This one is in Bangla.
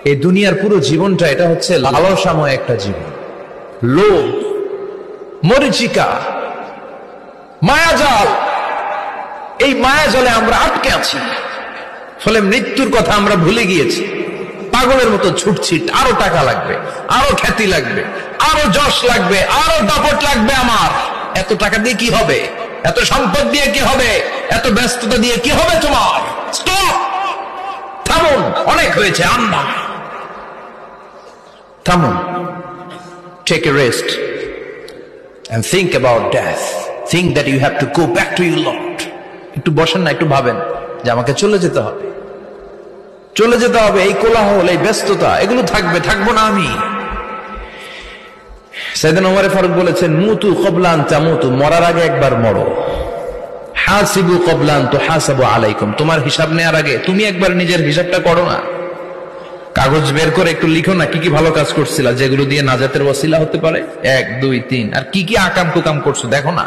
এই দুনিয়ার পুরো জীবনটা এটা হচ্ছে লালসাময় একটা জীবন। লোভ, মরিচিকা, মায়াজাল, এই মায়াজালে আমরা আটকে আছি। ফলে মৃত্যুর কথা আমরা ভুলে গিয়েছি, পাগলের মতো ছুটছি। আরো টাকা লাগবে, আরো খ্যাতি লাগবে, আরো যশ লাগবে, আরো দাপট লাগবে। আমার এত টাকা দিয়ে কি হবে? এত সম্পদ দিয়ে কি হবে? এত ব্যস্ততা দিয়ে কি হবে তোমার? স্টপ, থামুন, অনেক হয়েছে। আন্না, থামুন, take a rest and think about death. Think that you have to go back to your Lord. একটু বসেন না, একটু ভাবেন যে আমাকে চলে যেতে হবে, চলে যেতে হবে। এই কোলাহল, এই ব্যস্ততা, এগুলো থাকবে, থাকবো না আমি। সাইয়েদনা ওমর ফারুক বলেছেন, মুতু ক্বাবলা আন তামুতু, মরার আগে একবার মরো। হাসিবু ক্বাবলা আন তুহাসাবু আলাইকুম, তোমার হিসাব নেওয়ার আগে তুমি একবার নিজের হিসাবটা করো না। কাগজ বের করে একটু লিখো না কি কি ভালো কাজ করছিলা, যেগুলো দিয়ে নাজাতের ওয়াসিলা হতে পারে। 1 2 3, আর কি কি আকাম কুকাম করছো দেখো না।